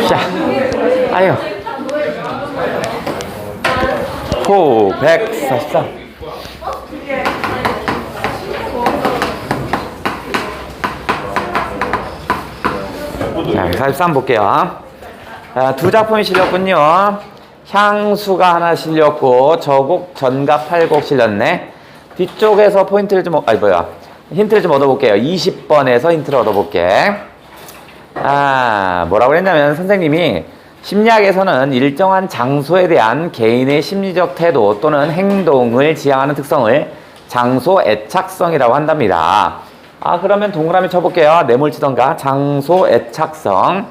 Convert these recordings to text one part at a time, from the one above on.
자, 아유. 호 143. 자, 43 볼게요. 두 작품이 실렸군요. 향수가 하나 실렸고 저곡 전갑 8곡 실렸네. 뒤쪽에서 포인트를 좀 힌트를 좀 얻어볼게요. 20번에서 힌트를 얻어볼게. 뭐라고 했냐면 선생님이 심리학에서는 일정한 장소에 대한 개인의 심리적 태도 또는 행동을 지향하는 특성을 장소 애착성이라고 한답니다. 그러면 동그라미 쳐볼게요. 네모치던가 장소 애착성.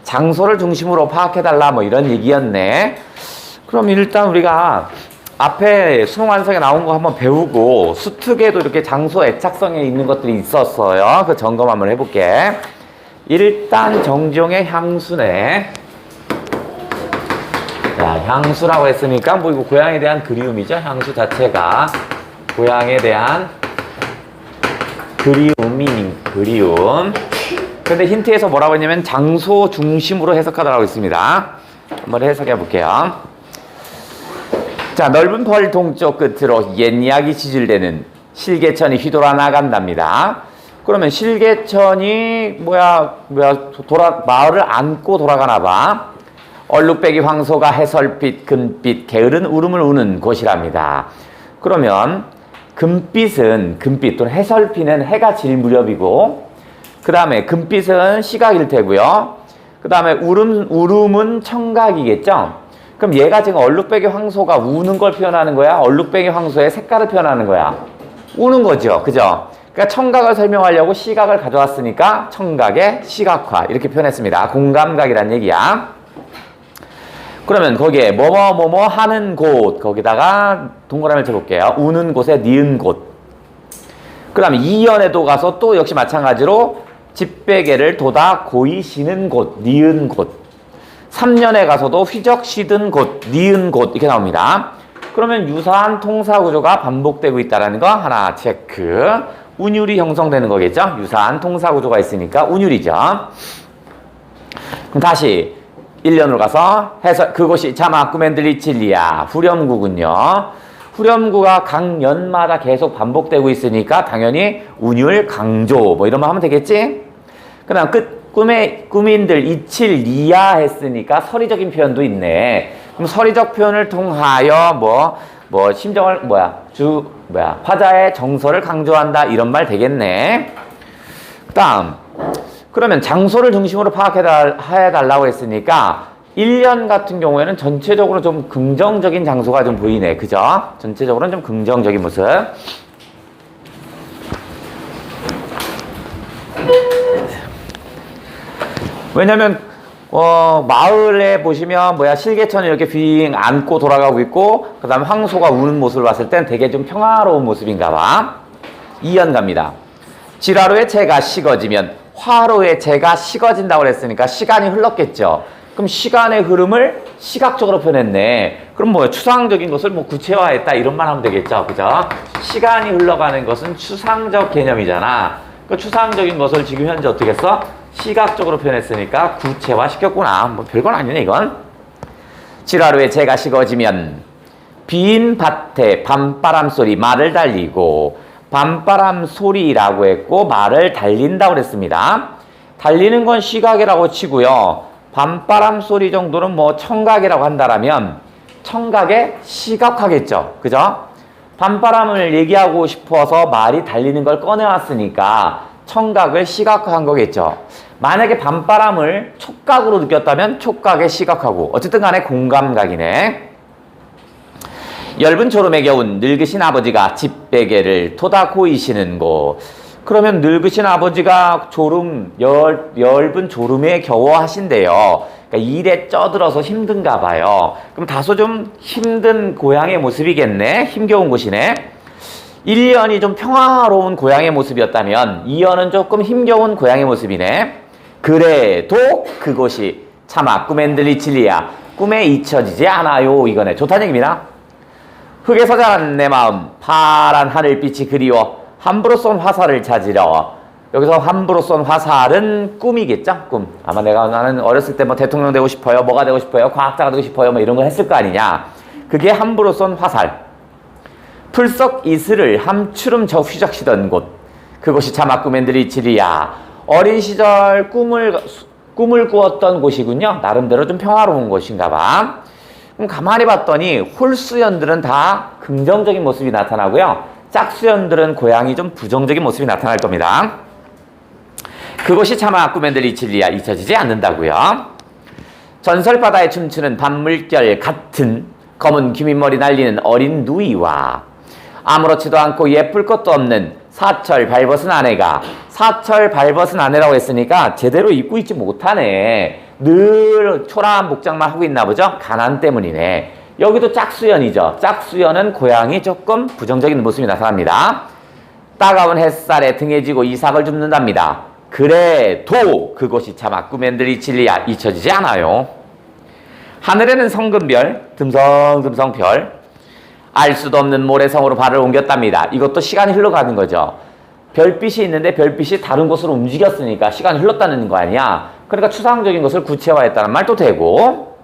장소를 중심으로 파악해달라 뭐 이런 얘기였네. 그럼 일단 우리가 앞에 수능 완성에 나온 거 한번 배우고 수특에도 이렇게 장소 애착성에 있는 것들이 있었어요. 그 점검 한번 해볼게. 일단 정지용의 향수네. 자, 향수라고 했으니까 뭐 이거 고향에 대한 그리움이죠. 향수 자체가 고향에 대한 그리움. 근데 힌트에서 뭐라고 했냐면 장소 중심으로 해석하라고 있습니다. 한번 해석해 볼게요. 자, 넓은 벌 동쪽 끝으로 옛 이야기 지질되는 실개천이 휘돌아 나간답니다. 그러면 실개천이 마을을 안고 돌아가나 봐. 얼룩배기 황소가 해설빛, 금빛, 게으른 울음을 우는 곳이랍니다. 그러면 금빛 또는 해설피는 해가 질 무렵이고, 그 다음에 금빛은 시각일 테고요. 그 다음에 울음은 청각이겠죠? 그럼 얘가 지금 얼룩배기 황소가 우는 걸 표현하는 거야? 얼룩배기 황소의 색깔을 표현하는 거야? 우는 거죠. 그죠? 그러니까 청각을 설명하려고 시각을 가져왔으니까 청각의 시각화 이렇게 표현했습니다. 공감각이란 얘기야. 그러면 거기에 뭐뭐 하는 곳 거기다가 동그라미를 쳐볼게요. 우는 곳에 니은 곳. 그 다음에 이연에도 가서 또 역시 마찬가지로 집베개를 돋아 고이 쉬는 곳, 니은 곳. 3년에 가서도 휘적 쉬든 곳, 니은 곳 이렇게 나옵니다. 그러면 유사한 통사구조가 반복되고 있다는 거 하나 체크. 운율이 형성되는 거겠죠? 유사한 통사구조가 있으니까 운율이죠. 그럼 다시 1년으로 가서 해서 그곳이 자마꾸멘들리칠리아 후렴구군요. 후렴구가 각 년마다 계속 반복되고 있으니까 당연히 운율 강조 뭐 이런 말 하면 되겠지? 그 다음 꾸민들 이칠리아 했으니까 서리적인 표현도 있네. 그럼 서리적 표현을 통하여 심정을 화자의 정서를 강조한다 이런 말 되겠네. 그 다음 그러면 장소를 중심으로 파악해달라고 했으니까 1년 같은 경우에는 전체적으로 좀 긍정적인 장소가 좀 보이네. 그죠? 전체적으로는 좀 긍정적인 모습. 왜냐면 마을에 보시면 실개천이 이렇게 빙 안고 돌아가고 있고 그 다음에 황소가 우는 모습을 봤을 땐 되게 좀 평화로운 모습인가 봐. 2연 갑니다. 지라로의 재가 식어지면 화로의 재가 식어진다고 그랬으니까 시간이 흘렀겠죠. 그럼 시간의 흐름을 시각적으로 표현했네. 그럼 추상적인 것을 구체화했다 이런 말 하면 되겠죠. 그죠? 시간이 흘러가는 것은 추상적 개념이잖아. 그 추상적인 것을 지금 현재 어떻게 했어? 시각적으로 표현했으니까 구체화 시켰구나. 별건 아니네 이건. 지라로의 재가 식어지면 빈 밭에 밤바람 소리 말을 달리고 밤바람 소리라고 했고 말을 달린다고 그랬습니다. 달리는 건 시각이라고 치고요. 밤바람 소리 정도는 청각이라고 한다라면 청각에 시각화겠죠. 그죠? 밤바람을 얘기하고 싶어서 말이 달리는 걸 꺼내왔으니까 청각을 시각화한 거겠죠. 만약에 밤바람을 촉각으로 느꼈다면 촉각에 시각하고 어쨌든 간에 공감각이네. 엷은 졸음에 겨운 늙으신 아버지가 집베개를 토다 고이시는 곳. 그러면 늙으신 아버지가 엷은 졸음에 겨워 하신대요. 그러니까 일에 쪄들어서 힘든가 봐요. 그럼 다소 좀 힘든 고향의 모습이겠네. 힘겨운 곳이네. 1년이 좀 평화로운 고향의 모습이었다면 2년은 조금 힘겨운 고향의 모습이네. 그래도 그곳이 차마 꾸멘들리칠리아 꿈에 잊혀지지 않아요 이거네. 좋다는 얘기입니다. 흙에 서자란 내 마음 파란 하늘빛이 그리워 함부로 쏜 화살을 찾으려 여기서 함부로 쏜 화살은 꿈이겠죠? 꿈. 아마 나는 어렸을 때 뭐 대통령 되고 싶어요. 뭐가 되고 싶어요. 과학자가 되고 싶어요. 뭐 이런 거 했을 거 아니냐. 그게 함부로 쏜 화살. 풀썩 이슬을 함추름 저 휘적시던 곳. 그곳이 차마 꿈엔들이 지리야. 어린 시절 꿈을 꾸었던 곳이군요. 나름대로 좀 평화로운 곳인가 봐. 그럼 가만히 봤더니 홀수연들은 다 긍정적인 모습이 나타나고요. 짝수연들은 고양이 좀 부정적인 모습이 나타날 겁니다. 그곳이 차마 꿈엔들이 진리야 잊혀지지 않는다고요. 전설바다에 춤추는 밤물결 같은 검은 귀밑머리 날리는 어린 누이와 아무렇지도 않고 예쁠 것도 없는 사철 발벗은 아내가 사철 발벗은 아내라고 했으니까 제대로 입고 있지 못하네. 늘 초라한 복장만 하고 있나 보죠. 가난 때문이네. 여기도 짝수연이죠. 짝수연은 고양이 조금 부정적인 모습이 나타납니다. 따가운 햇살에 등에 지고 이삭을 줍는답니다. 그래도 그곳이 차마 꿈엔들이 진리야 잊혀지지 않아요. 하늘에는 성금별, 듬성듬성 별, 알 수도 없는 모래성으로 발을 옮겼답니다. 이것도 시간이 흘러가는 거죠. 별빛이 있는데 별빛이 다른 곳으로 움직였으니까 시간이 흘렀다는 거 아니야. 그러니까 추상적인 것을 구체화했다는 말도 되고,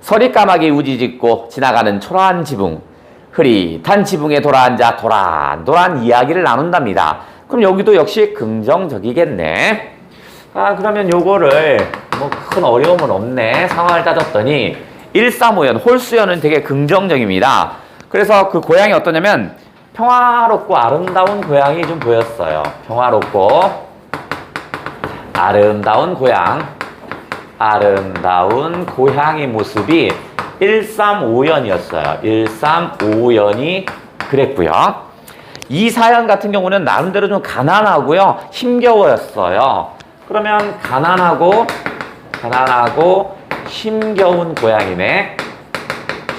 서리까마귀 우지짓고 지나가는 초라한 지붕, 흐릿한 지붕에 돌아앉아 도란도란 이야기를 나눈답니다. 그럼 여기도 역시 긍정적이겠네. 그러면 요거를 뭐 큰 어려움은 없네. 상황을 따졌더니 135연, 홀수연은 되게 긍정적입니다. 그래서 그 고양이 어떠냐면 평화롭고 아름다운 고양이 좀 보였어요. 평화롭고 아름다운 고양이 모습이 135연이었어요. 135연이 그랬고요. 2사연 같은 경우는 나름대로 좀 가난하고요. 힘겨워였어요. 그러면 가난하고 힘겨운 고양이네.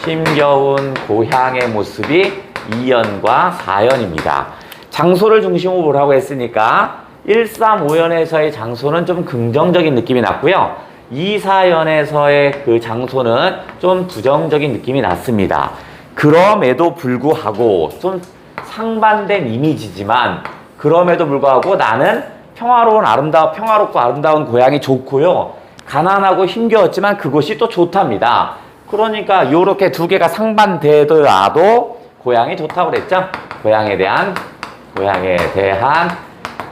힘겨운 고향의 모습이 2연과 4연입니다. 장소를 중심으로 보라고 했으니까 135연에서의 장소는 좀 긍정적인 느낌이 났고요. 2사연에서의 그 장소는 좀 부정적인 느낌이 났습니다. 그럼에도 불구하고 좀 상반된 이미지지만 그럼에도 불구하고 나는 평화롭고 아름다운 고향이 좋고요. 가난하고 힘겨웠지만 그것이 또 좋답니다. 그러니까 요렇게 두 개가 상반되더라도 고향이 좋다고 그랬죠? 고향에 대한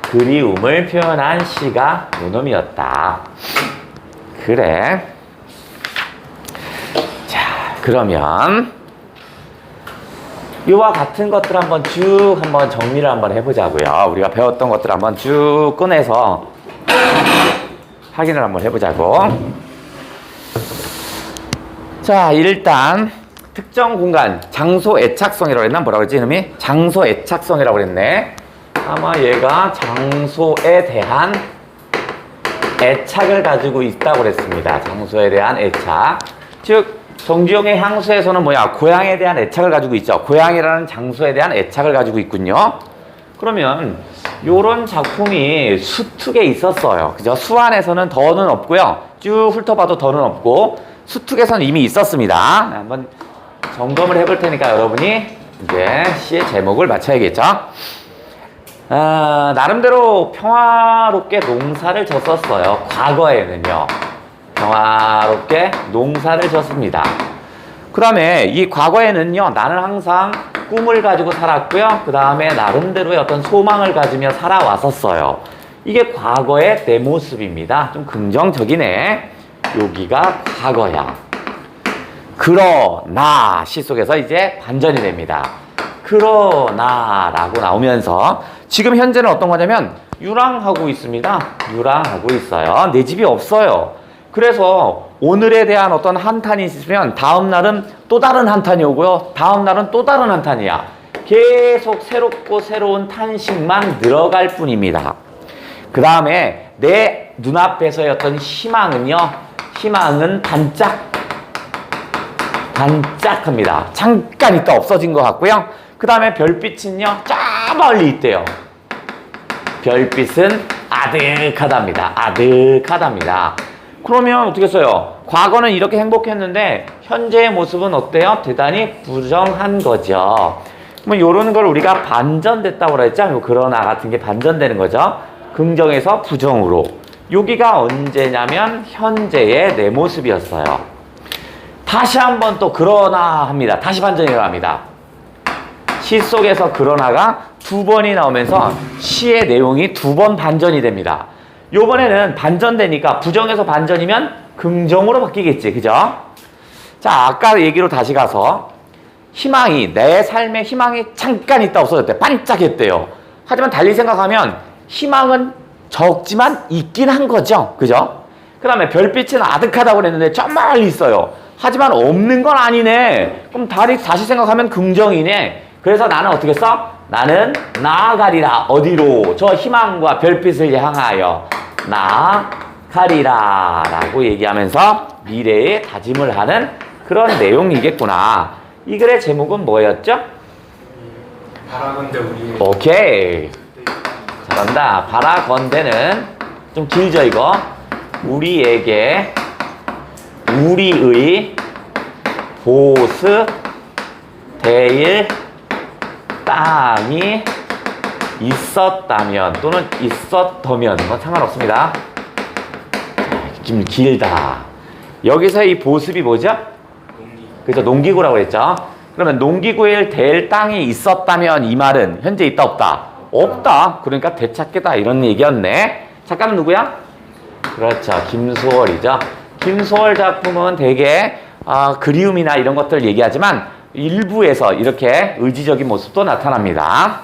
그리움을 표현한 시가 요놈이었다. 그래. 자, 그러면 이와 같은 것들 한번 정리를 한번 해보자고요. 우리가 배웠던 것들 한번 쭉 꺼내서 확인을 한번 해보자고. 자, 일단 특정 공간, 장소 애착성이라고 했나? 뭐라고 했지 이놈이? 장소 애착성이라고 그랬네. 아마 얘가 장소에 대한 애착을 가지고 있다고 그랬습니다. 장소에 대한 애착. 즉 정주영의 향수에서는 뭐야? 고향에 대한 애착을 가지고 있죠. 고향이라는 장소에 대한 애착을 가지고 있군요. 그러면 요런 작품이 수특에 있었어요. 그죠? 수안에서는 더는 없고요. 쭉 훑어봐도 더는 없고 수특에서는 이미 있었습니다. 한번 점검을 해볼 테니까 여러분이 이제 시의 제목을 맞춰야겠죠. 나름대로 평화롭게 농사를 졌었어요. 과거에는요. 평화롭게 농사를 졌습니다. 그 다음에 이 과거에는요. 나는 항상 꿈을 가지고 살았고요. 그 다음에 나름대로의 어떤 소망을 가지며 살아왔었어요. 이게 과거의 내 모습입니다. 좀 긍정적이네. 여기가 과거야. 그러나 시 속에서 이제 반전이 됩니다. 그러나라고 나오면서 지금 현재는 어떤 거냐면 유랑하고 있습니다. 유랑하고 있어요. 내 집이 없어요. 그래서 오늘에 대한 어떤 한탄이 있으면 다음 날은 또 다른 한탄이 오고요. 다음 날은 또 다른 한탄이야. 계속 새롭고 새로운 탄식만 늘어갈 뿐입니다. 그 다음에 내 눈앞에서의 어떤 희망은요. 희망은 반짝합니다. 잠깐 있다 없어진 것 같고요. 그 다음에 별빛은요. 저 멀리 있대요. 별빛은 아득하답니다. 아득하답니다. 그러면 어떻게 써요? 과거는 이렇게 행복했는데 현재의 모습은 어때요? 대단히 부정한 거죠. 뭐 요런 걸 우리가 반전됐다고 그랬죠. 그러나 같은 게 반전되는 거죠. 긍정에서 부정으로. 여기가 언제냐면 현재의 내 모습이었어요. 다시 한번 또 그러나 합니다. 다시 반전이 일어납니다. 시 속에서 그러나가 두 번이 나오면서 시의 내용이 두 번 반전이 됩니다. 요번에는 반전되니까 부정에서 반전이면 긍정으로 바뀌겠지. 그죠? 자, 아까 얘기로 다시 가서 희망이, 내 삶에 희망이 잠깐 있다 없어졌대. 반짝했대요. 하지만 달리 생각하면 희망은 적지만 있긴 한 거죠. 그죠? 그 다음에 별빛은 아득하다고 그랬는데 저 멀리 있어요. 하지만 없는 건 아니네. 그럼 다시 생각하면 긍정이네. 그래서 나는 어떻게 써? 나는 나아가리라. 어디로? 저 희망과 별빛을 향하여 나아가리라 라고 얘기하면서 미래에 다짐을 하는 그런 내용이겠구나. 이 글의 제목은 뭐였죠? 바라건대 우리. 오케이. 잘한다. 바라건대는 좀 길죠 이거. 우리에게 우리의 보스 되일 땅이 있었다면 또는 있었더면 뭐 상관없습니다. 좀 길다. 여기서 이 보습이 뭐죠? 그죠? 농기구라고 했죠. 그러면 농기구에 될 땅이 있었다면 이 말은 현재 있다 없다? 없다. 그러니까 되찾겠다 이런 얘기였네. 작가는 누구야? 그렇죠. 김소월이죠. 김소월 작품은 되게 그리움이나 이런 것들 얘기하지만 일부에서 이렇게 의지적인 모습도 나타납니다.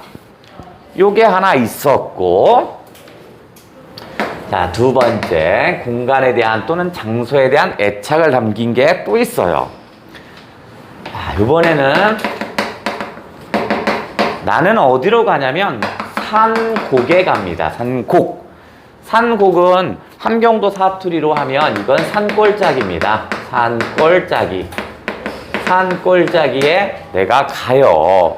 요게 하나 있었고, 자, 두 번째 공간에 대한 또는 장소에 대한 애착을 담긴 게 또 있어요. 자, 이번에는 나는 어디로 가냐면 산곡에 갑니다. 산곡. 산곡은 함경도 사투리로 하면 이건 산골짜기입니다. 산골짜기. 산골짜기에 내가 가요.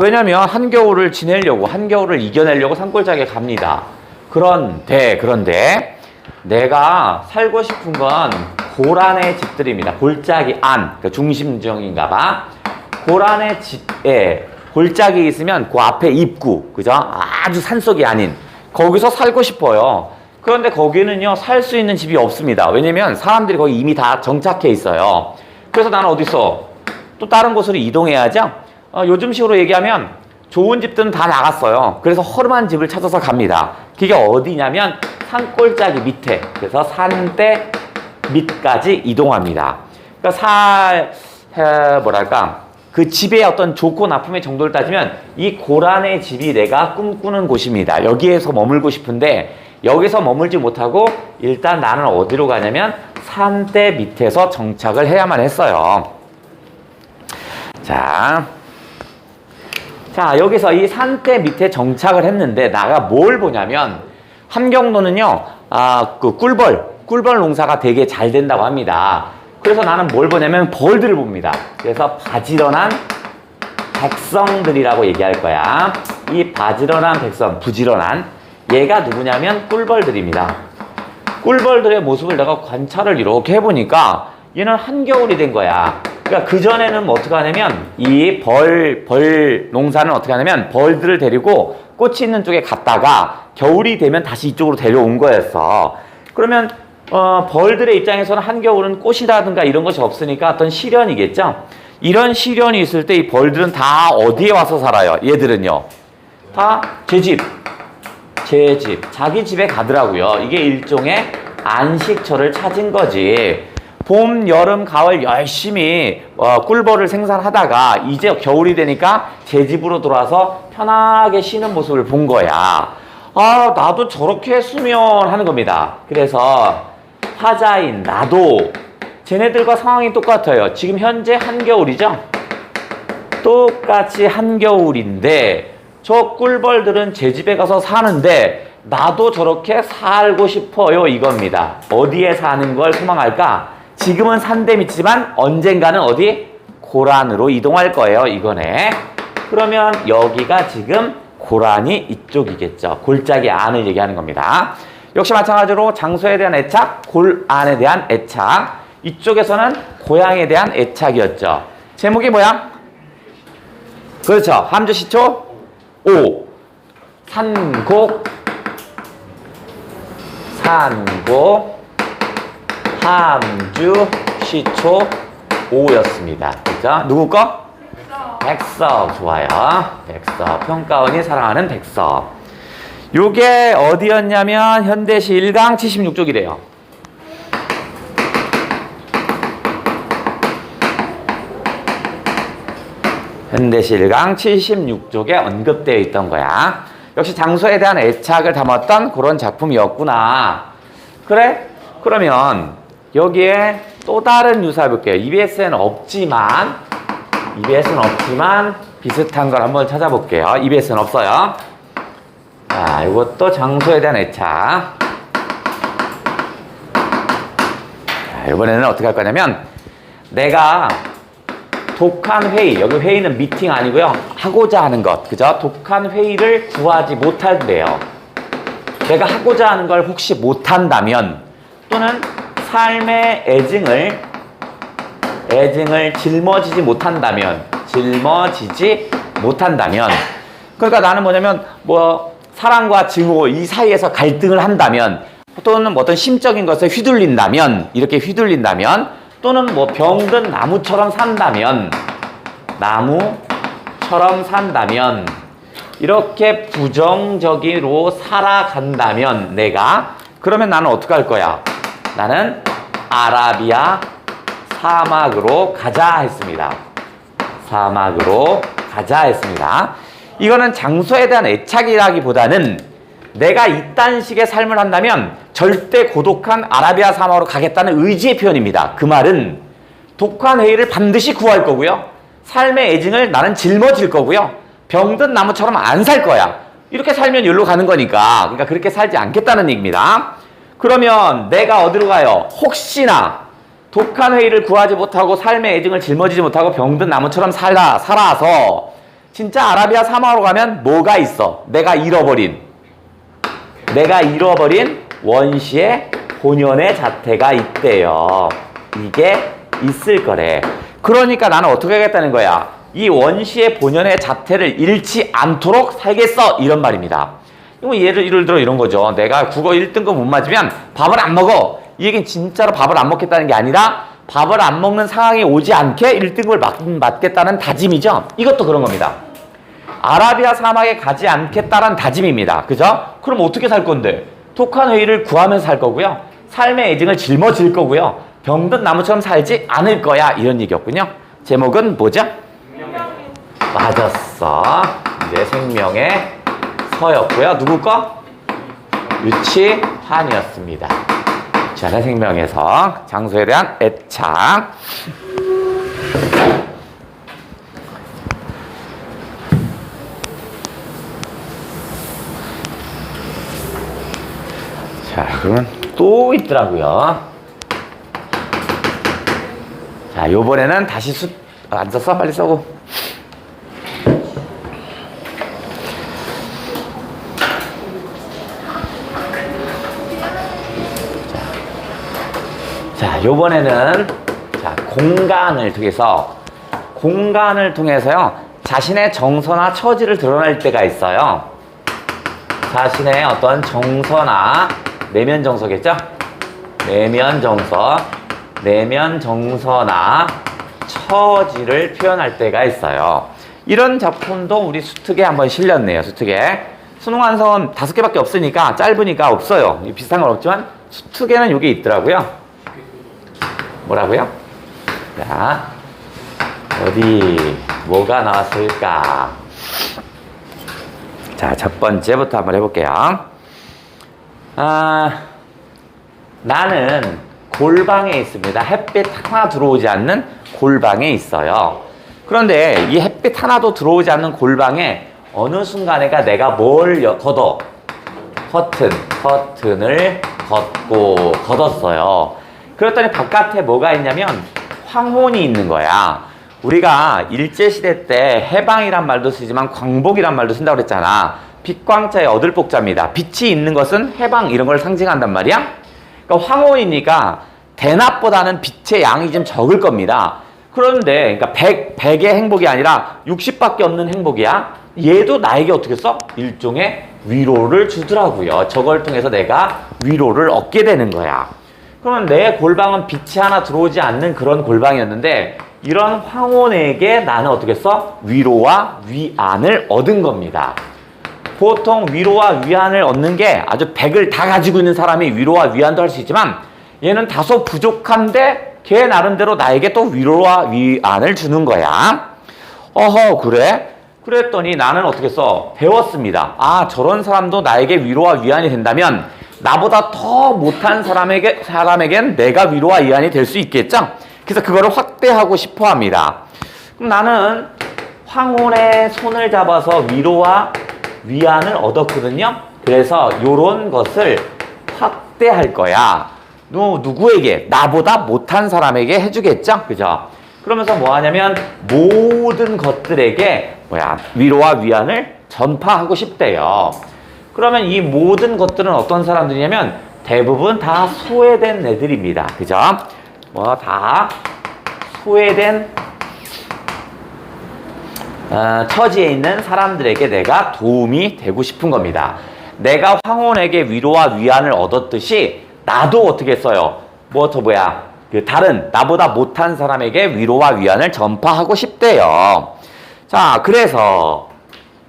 왜냐면 한겨울을 지내려고, 한겨울을 이겨내려고 산골짜기에 갑니다. 그런데 내가 살고 싶은 건 고란의 집들입니다. 골짜기 안, 그러니까 중심지역인가 봐. 고란의 집에 골짜기 있으면 그 앞에 입구, 그죠? 아주 산속이 아닌 거기서 살고 싶어요. 그런데 거기는요 살 수 있는 집이 없습니다. 왜냐면 사람들이 거기 이미 다 정착해 있어요. 그래서 나는 어디서 또 다른 곳으로 이동해야죠. 요즘식으로 얘기하면 좋은 집들은 다 나갔어요. 그래서 허름한 집을 찾아서 갑니다. 그게 어디냐면 산골짜기 밑에, 그래서 산대 밑까지 이동합니다. 그러니까 뭐랄까 그 집의 어떤 좋고 나쁨의 정도를 따지면 이 고란의 집이 내가 꿈꾸는 곳입니다. 여기에서 머물고 싶은데 여기서 머물지 못하고 일단 나는 어디로 가냐면 산대 밑에서 정착을 해야만 했어요. 자, 여기서 이 산대 밑에 정착을 했는데 나가 뭘 보냐면 함경도는요, 그 꿀벌 농사가 되게 잘 된다고 합니다. 그래서 나는 뭘 보냐면 벌들을 봅니다. 그래서 바지런한 백성들이라고 얘기할 거야. 이 바지런한 백성, 부지런한 얘가 누구냐면 꿀벌들입니다. 꿀벌들의 모습을 내가 관찰을 이렇게 해보니까 얘는 한겨울이 된 거야. 그러니까 그전에는 뭐 어떻게 하냐면 이 벌 농사는 어떻게 하냐면 벌들을 데리고 꽃이 있는 쪽에 갔다가 겨울이 되면 다시 이쪽으로 데려온 거였어. 그러면 벌들의 입장에서는 한겨울은 꽃이라든가 이런 것이 없으니까 어떤 시련이겠죠. 이런 시련이 있을 때 이 벌들은 다 어디에 와서 살아요? 얘들은요 다 제 집, 자기 집에 가더라고요. 이게 일종의 안식처를 찾은 거지. 봄, 여름, 가을 열심히 꿀벌을 생산하다가 이제 겨울이 되니까 제 집으로 돌아와서 편하게 쉬는 모습을 본 거야. 나도 저렇게 했으면 하는 겁니다. 그래서 화자인 나도 쟤네들과 상황이 똑같아요. 지금 현재 한겨울이죠? 똑같이 한겨울인데 저 꿀벌들은 제 집에 가서 사는데 나도 저렇게 살고 싶어요 이겁니다. 어디에 사는 걸 소망할까? 지금은 산대 밑이지만 언젠가는 어디? 고란으로 이동할 거예요 이거네. 그러면 여기가 지금 고란이 이쪽이겠죠. 골짜기 안을 얘기하는 겁니다. 역시 마찬가지로 장소에 대한 애착, 골안에 대한 애착. 이쪽에서는 고향에 대한 애착이었죠. 제목이 뭐야? 그렇죠. 함주 시초 5. 산곡, 함주 시초 5였습니다. 그죠? 누구 거? 백석. 좋아요. 백석. 평가원이 사랑하는 백석. 요게 어디였냐면 현대시 1강 76쪽이래요. 현대시 1강 76쪽에 언급되어 있던 거야. 역시 장소에 대한 애착을 담았던 그런 작품이었구나. 그래? 그러면 여기에 또 다른 유사 해볼게요. EBS에는 없지만 비슷한 걸 한번 찾아볼게요. EBS는 없어요. 자, 이것도 장소에 대한 애착. 자, 이번에는 어떻게 할 거냐면 내가 독한 회의, 여기 회의는 미팅 아니고요. 하고자 하는 것, 그죠? 독한 회의를 구하지 못한대요. 내가 하고자 하는 걸 혹시 못한다면 또는 삶의 애증을 짊어지지 못한다면 그러니까 나는 뭐냐면 사랑과 증오 이 사이에서 갈등을 한다면 또는 어떤 심적인 것에 이렇게 휘둘린다면 또는 병든 나무처럼 산다면 이렇게 부정적으로 살아간다면 그러면 나는 어떻게 할 거야? 나는 아라비아 사막으로 가자 했습니다. 이거는 장소에 대한 애착이라기보다는 내가 이딴 식의 삶을 한다면 절대 고독한 아라비아 사막으로 가겠다는 의지의 표현입니다. 그 말은 독한 회의를 반드시 구할 거고요. 삶의 애증을 나는 짊어질 거고요. 병든 나무처럼 안 살 거야. 이렇게 살면 여기로 가는 거니까. 그러니까 그렇게 살지 않겠다는 얘기입니다. 그러면 내가 어디로 가요? 혹시나 독한 회의를 구하지 못하고 삶의 애증을 짊어지지 못하고 병든 나무처럼 살아서 진짜 아라비아 사막으로 가면 뭐가 있어? 내가 잃어버린 원시의 본연의 자태가 있대요. 이게 있을 거래. 그러니까 나는 어떻게 하겠다는 거야? 이 원시의 본연의 자태를 잃지 않도록 살겠어. 이런 말입니다. 예를 들어 이런 거죠. 내가 국어 1등급 못 맞으면 밥을 안 먹어. 이 얘기는 진짜로 밥을 안 먹겠다는 게 아니라 밥을 안 먹는 상황이 오지 않게 1등급을 맞겠다는 다짐이죠. 이것도 그런 겁니다. 아라비아 사막에 가지 않겠다는 다짐입니다. 그죠? 그럼 어떻게 살 건데? 독한 회의를 구하면서 살 거고요. 삶의 애증을 짊어질 거고요. 병든 나무처럼 살지 않을 거야. 이런 얘기였군요. 제목은 뭐죠? 맞았어. 이제 생명의 서였고요. 누구 거? 유치환이었습니다. 유치환의 생명에서 장소에 대한 애착. 자, 그러면 또 있더라고요. 자, 요번에는 다시 앉아서 빨리 써고. 자, 요번에는 공간을 통해서요. 자신의 정서나 처지를 드러낼 때가 있어요. 자신의 어떤 정서나 내면 정서겠죠? 내면 정서나 처지를 표현할 때가 있어요. 이런 작품도 우리 수특에 한번 실렸네요. 수특에. 수능 완성 5개밖에 없으니까 짧으니까 없어요. 비슷한 건 없지만 수특에는 이게 있더라고요. 뭐라고요? 자, 어디 뭐가 나왔을까? 자, 첫 번째부터 한번 해볼게요. 나는 골방에 있습니다. 햇빛 하나 들어오지 않는 골방에 있어요. 그런데 이 햇빛 하나도 들어오지 않는 골방에 어느 순간에가 내가 뭘 걷어? 커튼을 걷었어요. 그랬더니 바깥에 뭐가 있냐면 황혼이 있는 거야. 우리가 일제시대 때 해방이란 말도 쓰지만 광복이란 말도 쓴다고 그랬잖아. 빛광자의 얻을 복자입니다. 빛이 있는 것은 해방 이런 걸 상징한단 말이야. 그러니까 황혼이니까 대낮보다는 빛의 양이 좀 적을 겁니다. 그런데 그러니까 100의 행복이 아니라 60밖에 없는 행복이야. 얘도 나에게 어떻게 써? 일종의 위로를 주더라고요. 저걸 통해서 내가 위로를 얻게 되는 거야. 그러면 내 골방은 빛이 하나 들어오지 않는 그런 골방이었는데 이런 황혼에게 나는 어떻게 써? 위로와 위안을 얻은 겁니다. 보통 위로와 위안을 얻는 게 아주 100을 다 가지고 있는 사람이 위로와 위안도 할 수 있지만 얘는 다소 부족한데 걔 나름대로 나에게 또 위로와 위안을 주는 거야. 어허, 그래? 그랬더니 나는 어떻게 써? 배웠습니다. 아, 저런 사람도 나에게 위로와 위안이 된다면 나보다 더 못한 사람에겐 내가 위로와 위안이 될 수 있겠죠? 그래서 그거를 확대하고 싶어 합니다. 그럼 나는 황혼의 손을 잡아서 위로와 위안을 얻었거든요. 그래서 요런 것을 확대할 거야. 누구에게? 나보다 못한 사람에게 해주겠죠? 그죠? 그러면서 뭐 하냐면 모든 것들에게 위로와 위안을 전파하고 싶대요. 그러면 이 모든 것들은 어떤 사람들이냐면 대부분 다 소외된 애들입니다. 그죠? 다 소외된 처지에 있는 사람들에게 내가 도움이 되고 싶은 겁니다. 내가 황혼에게 위로와 위안을 얻었듯이 나도 어떻게 써요? 다른 나보다 못한 사람에게 위로와 위안을 전파하고 싶대요. 자, 그래서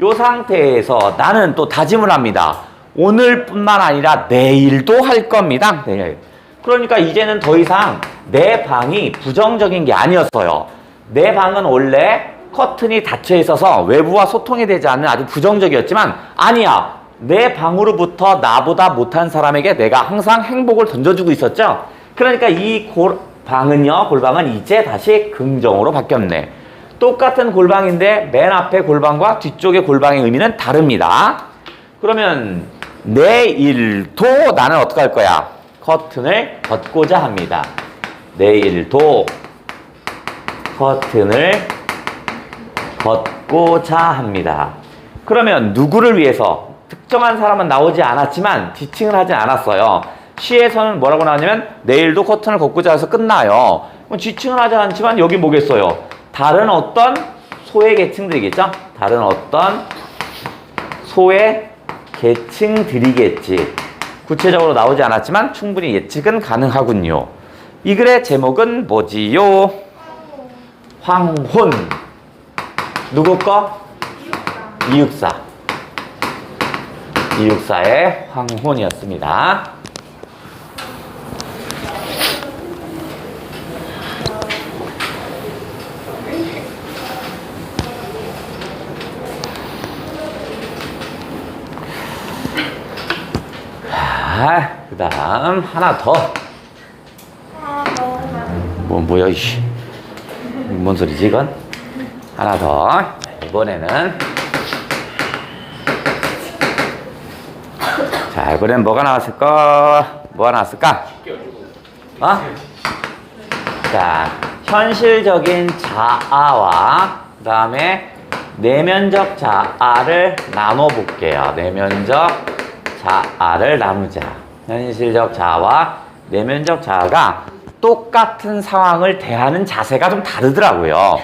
이 상태에서 나는 또 다짐을 합니다. 오늘뿐만 아니라 내일도 할 겁니다. 내일. 그러니까 이제는 더 이상 내 방이 부정적인 게 아니었어요. 내 방은 원래 커튼이 닫혀 있어서 외부와 소통이 되지 않는 아주 부정적이었지만 아니야. 내 방으로부터 나보다 못한 사람에게 내가 항상 행복을 던져주고 있었죠. 그러니까 이 골방은 이제 다시 긍정으로 바뀌었네. 똑같은 골방인데 맨 앞에 골방과 뒤쪽의 골방의 의미는 다릅니다. 그러면 내일도 나는 어떻게 할 거야? 커튼을 걷고자 합니다. 내일도 커튼을 걷고자 합니다. 그러면 누구를 위해서? 특정한 사람은 나오지 않았지만 지칭을 하진 않았어요. 시에서는 뭐라고 나오냐면 내일도 커튼을 걷고자 해서 끝나요. 지칭을 하지 않지만 여기 뭐겠어요? 다른 어떤 소외 계층들이겠죠? 다른 어떤 소외 계층들이겠지. 구체적으로 나오지 않았지만 충분히 예측은 가능하군요. 이 글의 제목은 뭐지요? 황혼. 누구 거? 이육사. 이육사의 황혼이었습니다. 그 다음 하나 더. 뭐야 이씨. 뭔 소리지 이건? 하나 더. 이번에는 자, 이번엔 뭐가 나왔을까? 자, 현실적인 자아와 그 다음에 내면적 자아를 나눠볼게요. 내면적 자아를 나누자. 현실적 자아와 내면적 자아가 똑같은 상황을 대하는 자세가 좀 다르더라고요.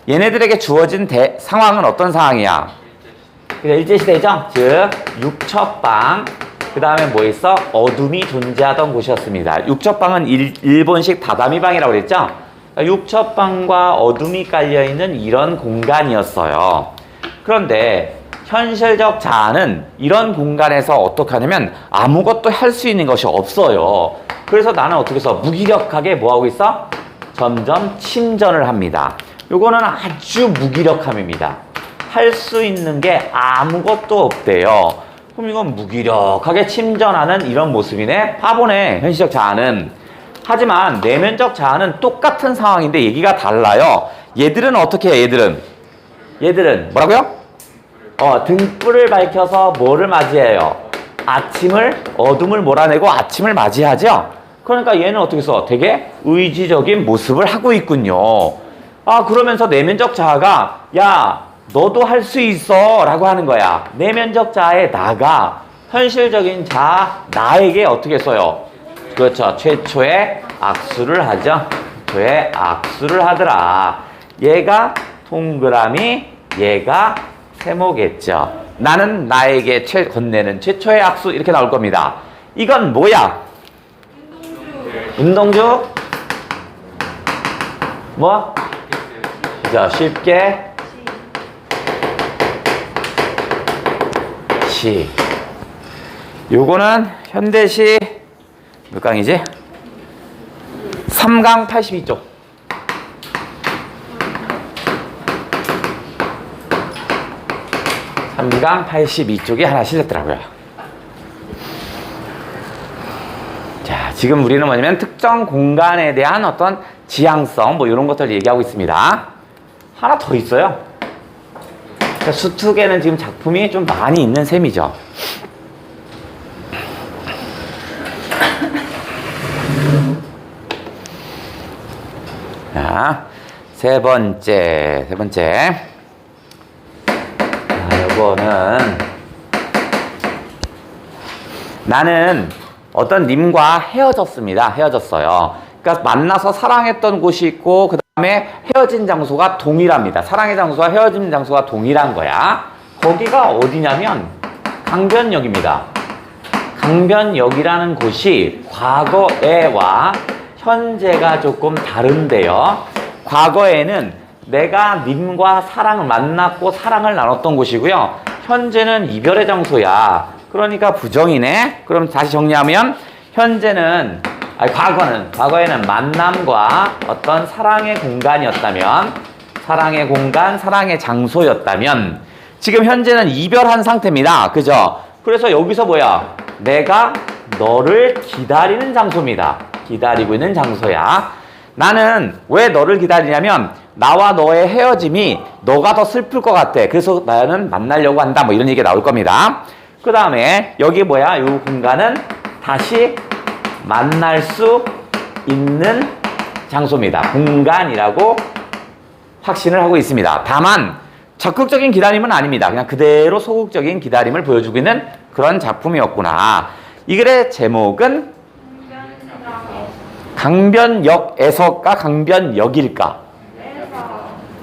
얘네들에게 주어진 상황은 어떤 상황이야? 일제시대죠? 즉 육첩방, 그 다음에 뭐 있어? 어둠이 존재하던 곳이었습니다. 육첩방은 일본식 다다미방이라고 그랬죠? 육첩방과 어둠이 깔려있는 이런 공간이었어요. 그런데 현실적 자아는 이런 공간에서 어떻게 하냐면 아무것도 할 수 있는 것이 없어요. 그래서 나는 어떻게 해서 무기력하게 뭐하고 있어? 점점 침전을 합니다. 요거는 아주 무기력함입니다. 할 수 있는 게 아무것도 없대요. 그럼 이건 무기력하게 침전하는 이런 모습이네. 바보네, 현실적 자아는. 하지만 내면적 자아는 똑같은 상황인데 얘기가 달라요. 얘들은 어떻게 해요? 얘들은 뭐라고요? 등불을 밝혀서 뭐를 맞이해요? 어둠을 몰아내고 아침을 맞이하죠? 그러니까 얘는 어떻게 해서 되게 의지적인 모습을 하고 있군요. 그러면서 내면적 자아가 야, 너도 할 수 있어 라고 하는 거야. 내면적 자아의 나가 현실적인 자아 나에게 어떻게 써요? 그렇죠. 최초의 악수를 하죠. 최초의 악수를 하더라. 얘가 동그라미, 얘가 세모겠죠. 나는 나에게 건네는 최초의 악수 이렇게 나올 겁니다. 이건 뭐야? 운동주? 뭐? 자, 쉽게 시. 요거는 현대시 몇 강이지? 3강 82쪽. 3강 82쪽에 하나 실렸더라고요. 자, 지금 우리는 뭐냐면 특정 공간에 대한 어떤 지향성 뭐 이런 것들을 얘기하고 있습니다. 하나 더 있어요. 그러니까 수특에는 지금 작품이 좀 많이 있는 셈이죠. 자, 세 번째. 요거는 나는 어떤 님과 헤어졌어요. 그러니까 만나서 사랑했던 곳이 있고 그 다음에 헤어진 장소가 동일합니다. 사랑의 장소와 헤어진 장소가 동일한 거야. 거기가 어디냐면 강변역입니다. 강변역이라는 곳이 과거에와 현재가 조금 다른데요. 과거에는 내가 님과 사랑을 만났고 사랑을 나눴던 곳이고요. 현재는 이별의 장소야. 그러니까 부정이네. 그럼 다시 정리하면 과거에는 만남과 어떤 사랑의 공간이었다면, 사랑의 공간, 사랑의 장소였다면, 지금 현재는 이별한 상태입니다. 그죠? 그래서 여기서 뭐야? 내가 너를 기다리는 장소입니다. 기다리고 있는 장소야. 나는 왜 너를 기다리냐면 나와 너의 헤어짐이 너가 더 슬플 것 같아. 그래서 나는 만나려고 한다. 뭐 이런 얘기가 나올 겁니다. 그 다음에 여기 뭐야? 이 공간은 다시 만날 수 있는 장소입니다. 공간이라고 확신을 하고 있습니다. 다만 적극적인 기다림은 아닙니다. 그냥 그대로 소극적인 기다림을 보여주고 있는 그런 작품이었구나. 이 글의 제목은 강변역에서가 강변역일까?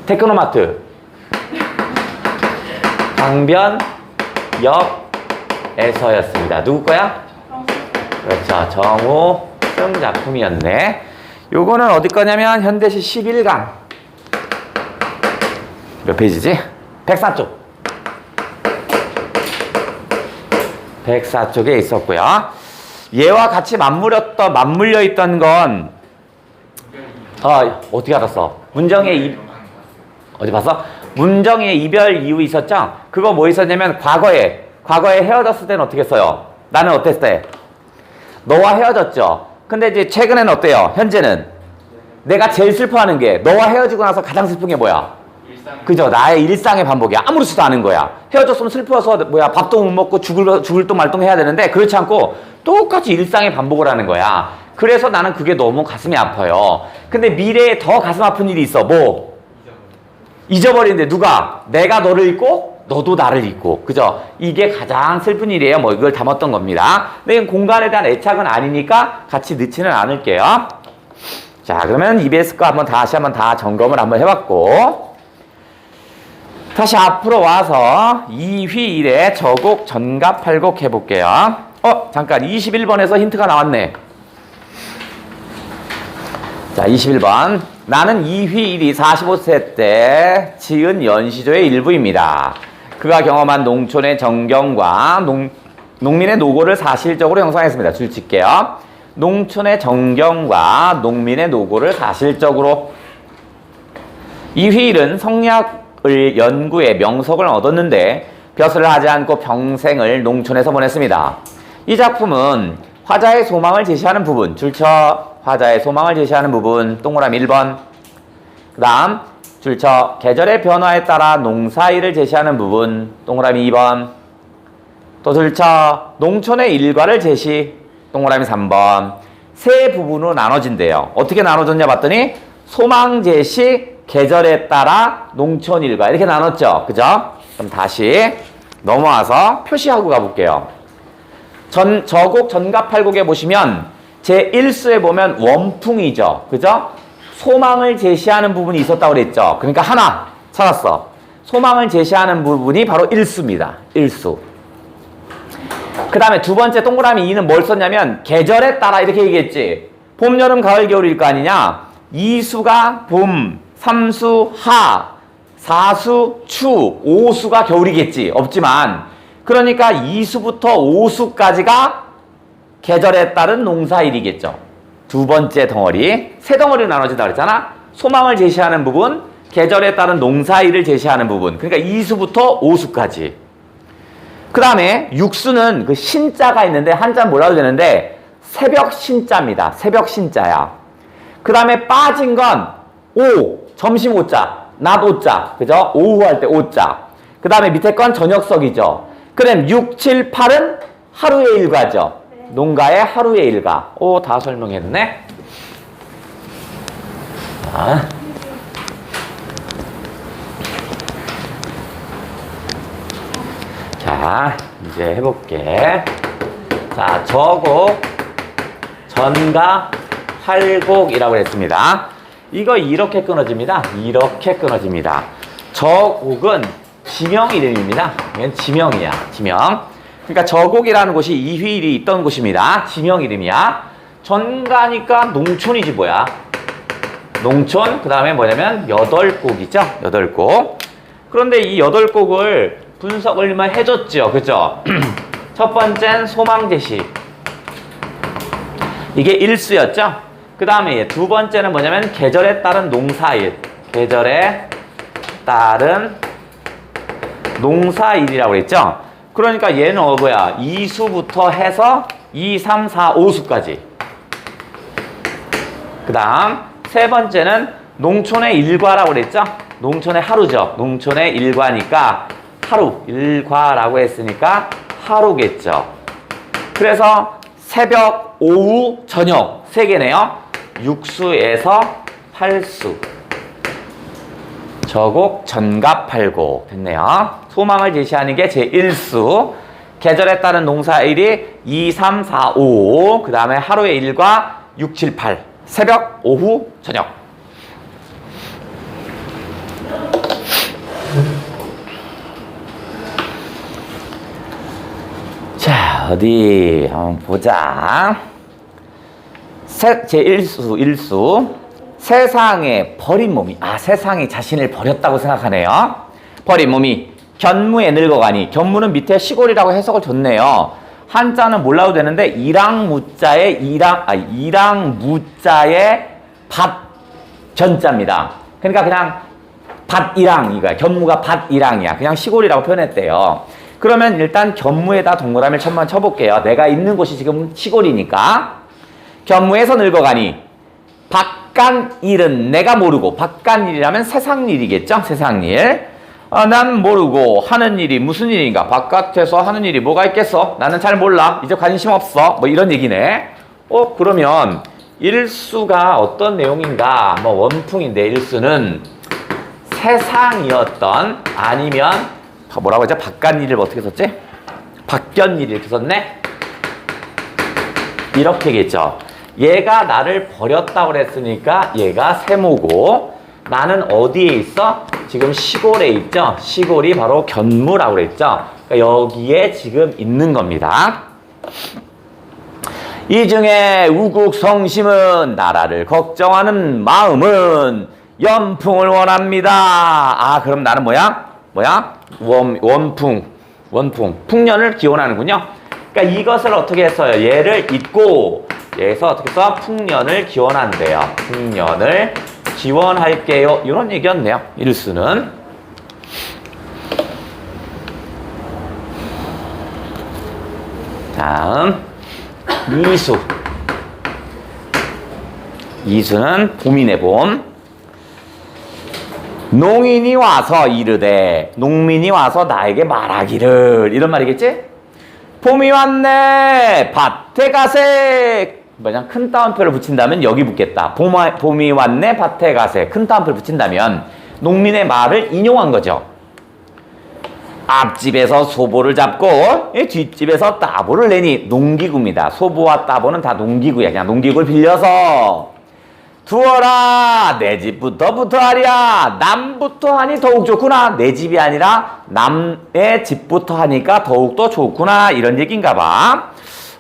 테크노마트. 강변역에서였습니다. 누구 거야? 그렇죠. 정우 승 작품이었네. 요거는 어디 거냐면 현대시 11강. 몇 페이지지? 104쪽. 104쪽에 있었고요. 얘와 같이 맞물려 있던 건 어떻게 알았어? 어디 봤어? 문정의 이별 이후 있었죠? 그거 뭐 있었냐면 과거에 헤어졌을 때는 어떻게 했어요? 나는 어땠을 때? 너와 헤어졌죠? 근데 이제 최근에는 어때요? 현재는 내가 제일 슬퍼하는 게 너와 헤어지고 나서 가장 슬픈 게 뭐야? 그죠? 나의 일상의 반복이야. 아무렇지도 않은 거야. 헤어졌으면 슬퍼서 밥도 못 먹고 죽을 똥 말똥 해야 되는데 그렇지 않고 똑같이 일상의 반복을 하는 거야. 그래서 나는 그게 너무 가슴이 아파요. 근데 미래에 더 가슴 아픈 일이 있어. 뭐? 잊어버리는데 누가? 내가 너를 잊고 너도 나를 잊고. 그죠? 이게 가장 슬픈 일이에요. 뭐 이걸 담았던 겁니다. 근데 이건 공간에 대한 애착은 아니니까 같이 넣지는 않을게요. 자, 그러면 EBS 거 다시 한번 다 점검을 한번 해봤고 다시 앞으로 와서 2휘 1의 저곡 전갑 팔곡 해볼게요. 잠깐 21번에서 힌트가 나왔네. 자, 21번. 나는 2휘 1이 45세 때 지은 연시조의 일부입니다. 그가 경험한 농촌의 정경과 농민의 노고를 사실적으로 형성했습니다. 줄 칠게요. 농촌의 정경과 농민의 노고를 사실적으로. 2휘 1은 성리학을 연구해 명석을 얻었는데 벼슬을 하지 않고 평생을 농촌에서 보냈습니다. 이 작품은 화자의 소망을 제시하는 부분, 줄쳐 화자의 소망을 제시하는 부분, 동그라미 1번. 그 다음 줄쳐 계절의 변화에 따라 농사일을 제시하는 부분, 동그라미 2번. 또 줄쳐 농촌의 일과를 제시, 동그라미 3번. 세 부분으로 나눠진대요. 어떻게 나눠졌냐 봤더니 소망 제시, 계절에 따라 농촌 일과 이렇게 나눴죠. 그죠? 그럼 다시 넘어와서 표시하고 가볼게요. 저곡 전갑팔곡에 보시면 제1수에 보면 원풍이죠. 그죠? 소망을 제시하는 부분이 있었다고 그랬죠. 그러니까 하나 찾았어. 소망을 제시하는 부분이 바로 일수입니다. 일수. 그 다음에 두 번째 동그라미 2는 뭘 썼냐면 계절에 따라 이렇게 얘기했지. 봄, 여름, 가을, 겨울일 거 아니냐. 2수가 봄, 3수 하, 4수 추, 5수가 겨울이겠지. 없지만 그러니까 2수부터 5수까지가 계절에 따른 농사일이겠죠. 두 번째 덩어리. 세 덩어리로 나눠진다 그랬잖아. 소망을 제시하는 부분, 계절에 따른 농사일을 제시하는 부분. 그러니까 2수부터 5수까지. 그 다음에 6수는 그 신자가 있는데 한자는 몰라도 되는데 새벽 신자입니다. 새벽 신자야. 그 다음에 빠진 건 오, 점심 오자, 낮 오자, 그죠? 오후 할 때 오자. 그 다음에 밑에 건 저녁석이죠. 그럼 6, 7, 8은 하루의 일과죠. 농가의 하루의 일과. 오, 다 설명했네. 자, 이제 해볼게. 자, 저곡, 전가, 활곡이라고 했습니다. 이거 이렇게 끊어집니다. 이렇게 끊어집니다. 저곡은 지명 이름입니다. 이건 지명이야. 지명. 그러니까 저곡이라는 곳이 이휘일이 있던 곳입니다. 지명 이름이야. 전가니까 농촌이지 뭐야. 농촌. 그 다음에 뭐냐면 8곡이죠. 8곡. 그런데 이 8곡을 분석을 해줬죠. 그죠? 첫 번째는 소망제시. 이게 일수였죠. 그 다음에 두 번째는 뭐냐면 계절에 따른 농사일. 계절에 따른 농사일이라고 그랬죠. 그러니까 얘는 뭐야? 2수부터 해서 2, 3, 4, 5수까지. 그 다음 세 번째는 농촌의 일과라고 그랬죠. 농촌의 하루죠. 농촌의 일과니까 하루, 일과라고 했으니까 하루겠죠. 그래서 새벽, 오후, 저녁 세 개네요. 6수에서 8수. 저곡, 전갑, 팔곡 됐네요. 소망을 제시하는 게 제1수. 계절에 따른 농사일이 2, 3, 4, 5. 그 다음에 하루의 일과 6, 7, 8. 새벽, 오후, 저녁. 자, 어디 한번 보자. 제1수, 1수. 세상에 버린 몸이, 세상이 자신을 버렸다고 생각하네요. 버린 몸이 견무에 늙어가니, 견무는 밑에 시골이라고 해석을 줬네요. 한자는 몰라도 되는데, 이랑무자의 이랑무자의 밭 견자입니다. 그러니까 그냥 밭이랑 이거야. 견무가 밭이랑이야. 그냥 시골이라고 표현했대요. 그러면 일단 견무에다 동그라미를 천만 쳐볼게요. 내가 있는 곳이 지금 시골이니까. 견무에서 늙어가니 바깥일은 내가 모르고, 바깥일이라면 세상일이겠죠. 세상일. 난 모르고 하는 일이 무슨 일인가. 바깥에서 하는 일이 뭐가 있겠어. 나는 잘 몰라. 이제 관심 없어. 뭐 이런 얘기네. 그러면 일수가 어떤 내용인가. 뭐 원풍인데 일수는 세상이었던, 아니면 뭐라고 하죠? 바깥일을 어떻게 썼지? 바견일 이렇게 썼네. 이렇게겠죠. 얘가 나를 버렸다고 그랬으니까 얘가 세모고, 나는 어디에 있어? 지금 시골에 있죠. 시골이 바로 견무라고 그랬죠. 그러니까 여기에 지금 있는 겁니다. 이 중에 우국성심은, 나라를 걱정하는 마음은 연풍을 원합니다. 그럼 나는 뭐야? 원풍. 풍년을 기원하는군요. 그러니까 이것을 어떻게 했어요? 얘를 잊고, 얘에서 어떻게 해서 풍년을 기원한대요. 풍년을 기원할게요. 이런 얘기였네요. 일수는. 다음 이수. 이수는 봄이네, 봄. 농인이 와서 이르되, 농민이 와서 나에게 말하기를, 이런 말이겠지? 봄이 왔네, 밭에 가세. 뭐냐, 큰 따옴표를 붙인다면 여기 붙겠다. 봄이 왔네, 밭에 가세. 큰 따옴표를 붙인다면 농민의 말을 인용한 거죠. 앞집에서 소보를 잡고 뒷집에서 따보를 내니, 농기구입니다. 소보와 따보는 다 농기구야. 그냥 농기구를 빌려서 두어라 내 집부터 하랴. 남부터 하니 더욱 좋구나. 내 집이 아니라 남의 집부터 하니까 더욱더 좋구나. 이런 얘기인가 봐.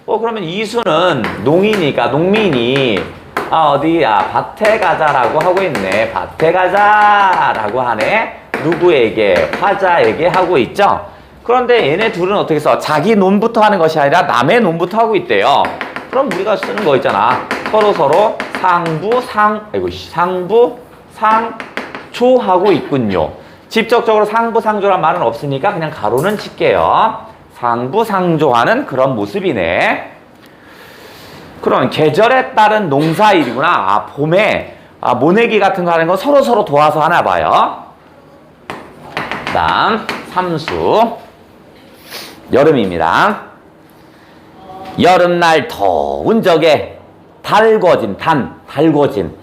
그러면 이수는 농이니까 농민이 어디야 밭에 가자라고 하고 있네. 밭에 가자라고 하네. 누구에게? 화자에게 하고 있죠. 그런데 얘네 둘은 어떻게 써? 자기 논부터 하는 것이 아니라 남의 논부터 하고 있대요. 그럼 우리가 쓰는 거 있잖아. 서로 상부 상조하고 있군요. 직접적으로 상부 상조란 말은 없으니까 그냥 가로는 칠게요. 상부 상조하는 그런 모습이네. 그럼 계절에 따른 농사일이구나. 봄에 모내기 같은 거 하는 거 서로 도와서 하나 봐요. 다음 삼수 여름입니다. 여름날 더운 적에 달궈진 달궈진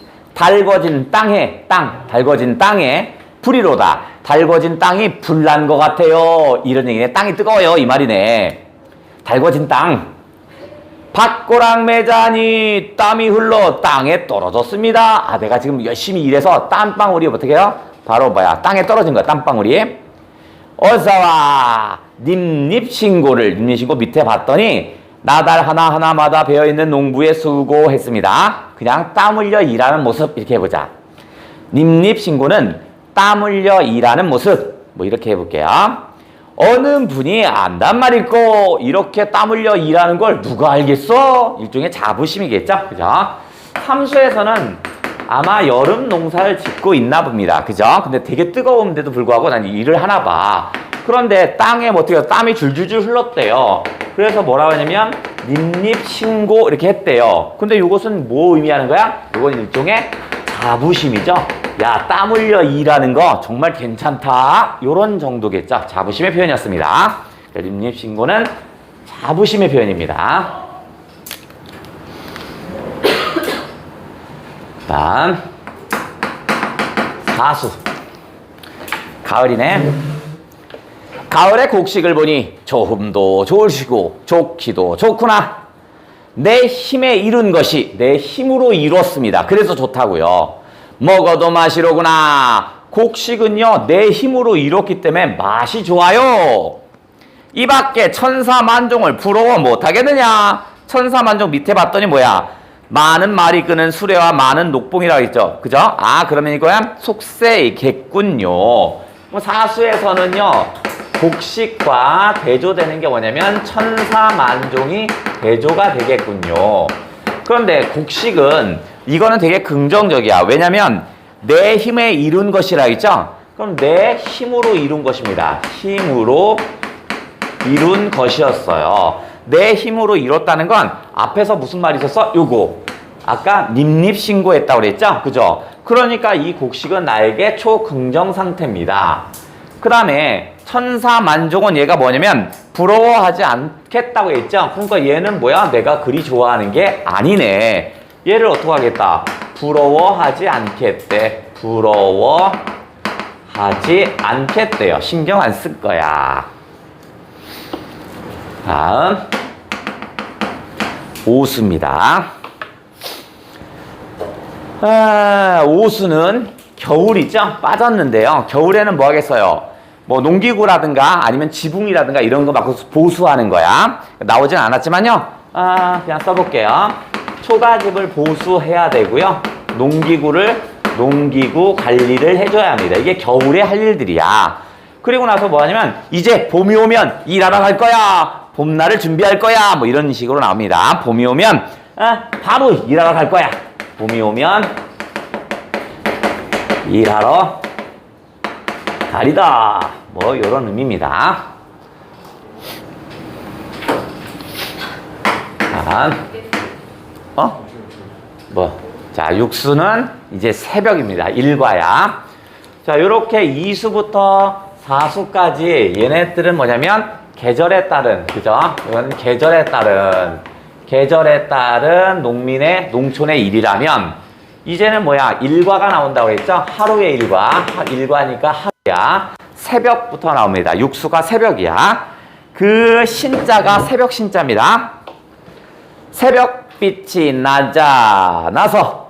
땅에 불이로다. 달궈진 땅이 불난 것 같아요. 이런 얘기네. 땅이 뜨거워요. 이 말이네. 달궈진 땅. 밭고랑 매자니 땀이 흘러 땅에 떨어졌습니다. 내가 지금 열심히 일해서 땀방울이 어떻게 해요? 바로 땅에 떨어진 거야. 땀방울이. 어서와. 님립신고 밑에 봤더니 나달 하나하나마다 배어있는 농부의 수고했습니다. 그냥 땀 흘려 일하는 모습 이렇게 해보자. 님립신고는 땀 흘려 일하는 모습 이렇게 해볼게요. 어느 분이 안단 말이고 이렇게 땀 흘려 일하는 걸 누가 알겠어? 일종의 자부심이겠죠. 그죠? 삼수에서는 아마 여름 농사를 짓고 있나 봅니다. 그죠? 근데 되게 뜨거운데도 불구하고 난 일을 하나 봐. 그런데 땅에 어떻게 땀이 줄줄줄 흘렀대요. 그래서 뭐라고 하냐면 님립신고 이렇게 했대요. 근데 이것은 뭐 의미하는 거야? 이건 일종의 자부심이죠. 야, 땀 흘려 일하는 거 정말 괜찮다. 요런 정도겠죠. 자부심의 표현이었습니다. 님립신고는 자부심의 표현입니다. 다음 사수 가을이네. 가을의 곡식을 보니 조음도 좋으시고 좋기도 좋구나. 내 힘에 이룬 것이 내 힘으로 이뤘습니다. 그래서 좋다고요. 먹어도 맛이로구나. 곡식은요 내 힘으로 이뤘기 때문에 맛이 좋아요. 이 밖에 천사만종을 부러워 못하겠느냐. 천사만종 밑에 봤더니 뭐야? 많은 말이 끄는 수레와 많은 녹봉이라고 했죠. 그죠? 그러면 이거야 속세겠군요. 사수에서는요 곡식과 대조되는 게 뭐냐면 천사만종이 대조가 되겠군요. 그런데 곡식은 이거는 되게 긍정적이야. 왜냐면 내 힘에 이룬 것이라 했죠. 그럼 내 힘으로 이룬 것입니다. 힘으로 이룬 것이었어요. 내 힘으로 이뤘다는 건 앞에서 무슨 말이 있었어? 요거 아까 님립신고했다고 그랬죠? 그죠? 그러니까 이 곡식은 나에게 초긍정 상태입니다. 그 다음에 천사만종은 얘가 뭐냐면 부러워하지 않겠다고 했죠? 그러니까 얘는 뭐야? 내가 그리 좋아하는 게 아니네. 얘를 어떻게 하겠다? 부러워하지 않겠대. 부러워하지 않겠대요. 신경 안 쓸 거야. 다음 오수입니다. 오수는 겨울이죠. 빠졌는데요. 겨울에는 뭐 하겠어요? 뭐 농기구라든가 아니면 지붕이라든가 이런 거 막 보수하는 거야. 나오진 않았지만요. 그냥 써볼게요. 초가집을 보수해야 되고요. 농기구 관리를 해줘야 합니다. 이게 겨울에 할 일들이야. 그리고 나서 뭐 하냐면 이제 봄이 오면 일하러 갈 거야. 봄날을 준비할 거야. 뭐 이런 식으로 나옵니다. 봄이 오면 바로 일하러 갈 거야. 봄이 오면 일하러 가리다. 뭐 이런 의미입니다. 자, 육수는 이제 새벽입니다. 일과야. 자, 요렇게 이수부터 사수까지 얘네들은 뭐냐면 계절에 따른, 그죠? 이건 계절에 따른 농촌의 일이라면 이제는 뭐야? 일과가 나온다고 했죠? 하루의 일과니까 하루야. 새벽부터 나옵니다. 육수가 새벽이야. 그 신자가 새벽 신자입니다. 새벽빛이 나서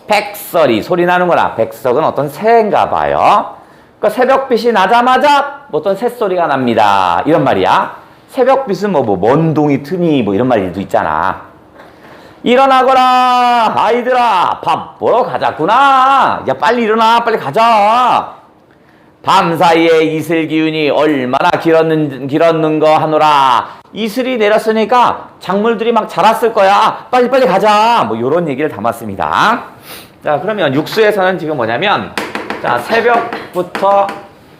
백설이 소리 나는구나. 백석은 어떤 새인가 봐요. 그러니까 새벽빛이 나자마자 어떤 새소리가 납니다. 이런 말이야. 새벽빛은 뭐 먼동이 틈이 뭐 이런 말도 있잖아. 일어나거라 아이들아 밥 보러 가자꾸나. 야 빨리 일어나 빨리 가자. 밤사이에 이슬 기운이 얼마나 길었는거 하노라. 이슬이 내렸으니까 작물들이 막 자랐을 거야. 빨리빨리 가자. 뭐 요런 얘기를 담았습니다. 자 그러면 육수에서는 지금 뭐냐면 자 새벽부터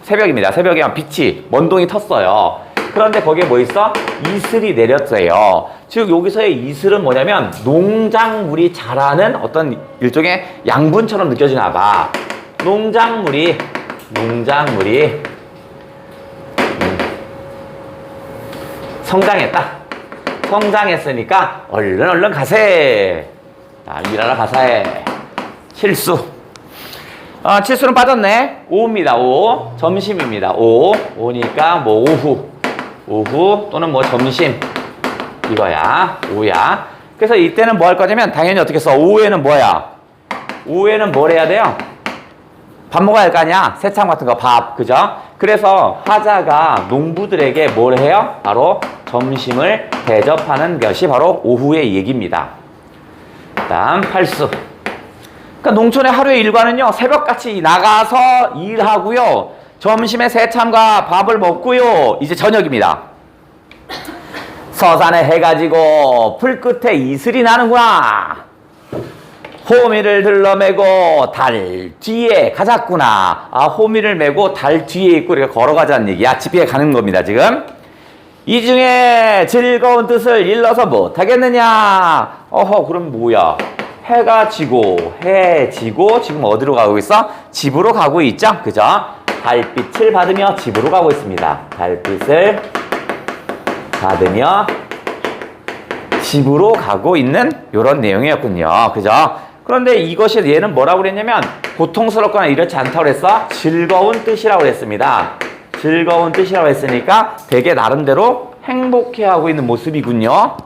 새벽입니다. 새벽에 빛이 먼동이 텄어요. 그런데 거기에 뭐 있어? 이슬이 내렸어요. 즉 여기서의 이슬은 뭐냐면 농작물이 자라는 어떤 일종의 양분처럼 느껴지나 봐. 농작물이 성장했다. 성장했으니까 얼른 가세. 자, 일하러 가세. 칠수. 칠수는 빠졌네. 오후입니다. 오후. 점심입니다. 오니까 뭐 오후 또는 뭐 점심 이거야. 오후야. 그래서 이때는 뭐 할 거냐면 당연히 어떻게 써? 오후에는 뭐야? 오후에는 뭘 해야 돼요? 밥 먹어야 할 거 아니야? 새참 같은 거 밥. 그죠? 그래서 하자가 농부들에게 뭘 해요? 바로 점심을 대접하는 것이 바로 오후의 얘기입니다. 다음 팔수. 그러니까 농촌의 하루의 일과는요. 새벽같이 나가서 일하고요. 점심에 새참과 밥을 먹고요. 이제 저녁입니다. 서산에 해가 지고 풀끝에 이슬이 나는구나. 호미를 들러매고 달 뒤에 가자꾸나. 호미를 메고 달 뒤에 있고 이렇게 걸어가자는 얘기야. 집에 가는 겁니다, 지금. 이 중에 즐거운 뜻을 일러서 못하겠느냐. 그럼 뭐야? 해가 지고, 지금 어디로 가고 있어? 집으로 가고 있죠? 그죠? 달빛을 받으며 집으로 가고 있습니다. 달빛을 받으며 집으로 가고 있는 이런 내용이었군요. 그죠? 그런데 이것이 얘는 뭐라고 그랬냐면 고통스럽거나 이렇지 않다고 그랬어? 즐거운 뜻이라고 그랬습니다. 즐거운 뜻이라고 했으니까 되게 나름대로 행복해하고 있는 모습이군요.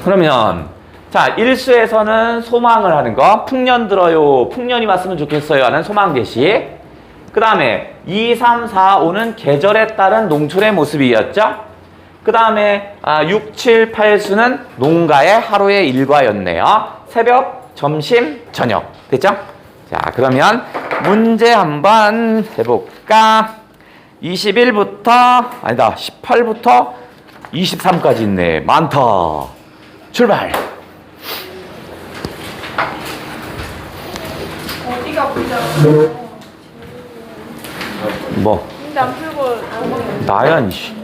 그러면 자 일수에서는 소망을 하는 거 풍년 들어요. 풍년이 왔으면 좋겠어요 하는 소망 제시. 그 다음에 2, 3, 4, 5는 계절에 따른 농촌의 모습이었죠. 그 다음에 6, 7, 8수는 농가의 하루의 일과였네요. 새벽, 점심, 저녁. 됐죠? 자, 그러면 문제 한번 해볼까? 21부터, 아니다, 18부터 23까지 있네. 많다. 출발! 어디가 보자고. 뭐? 근데 안 풀고 나연 씨.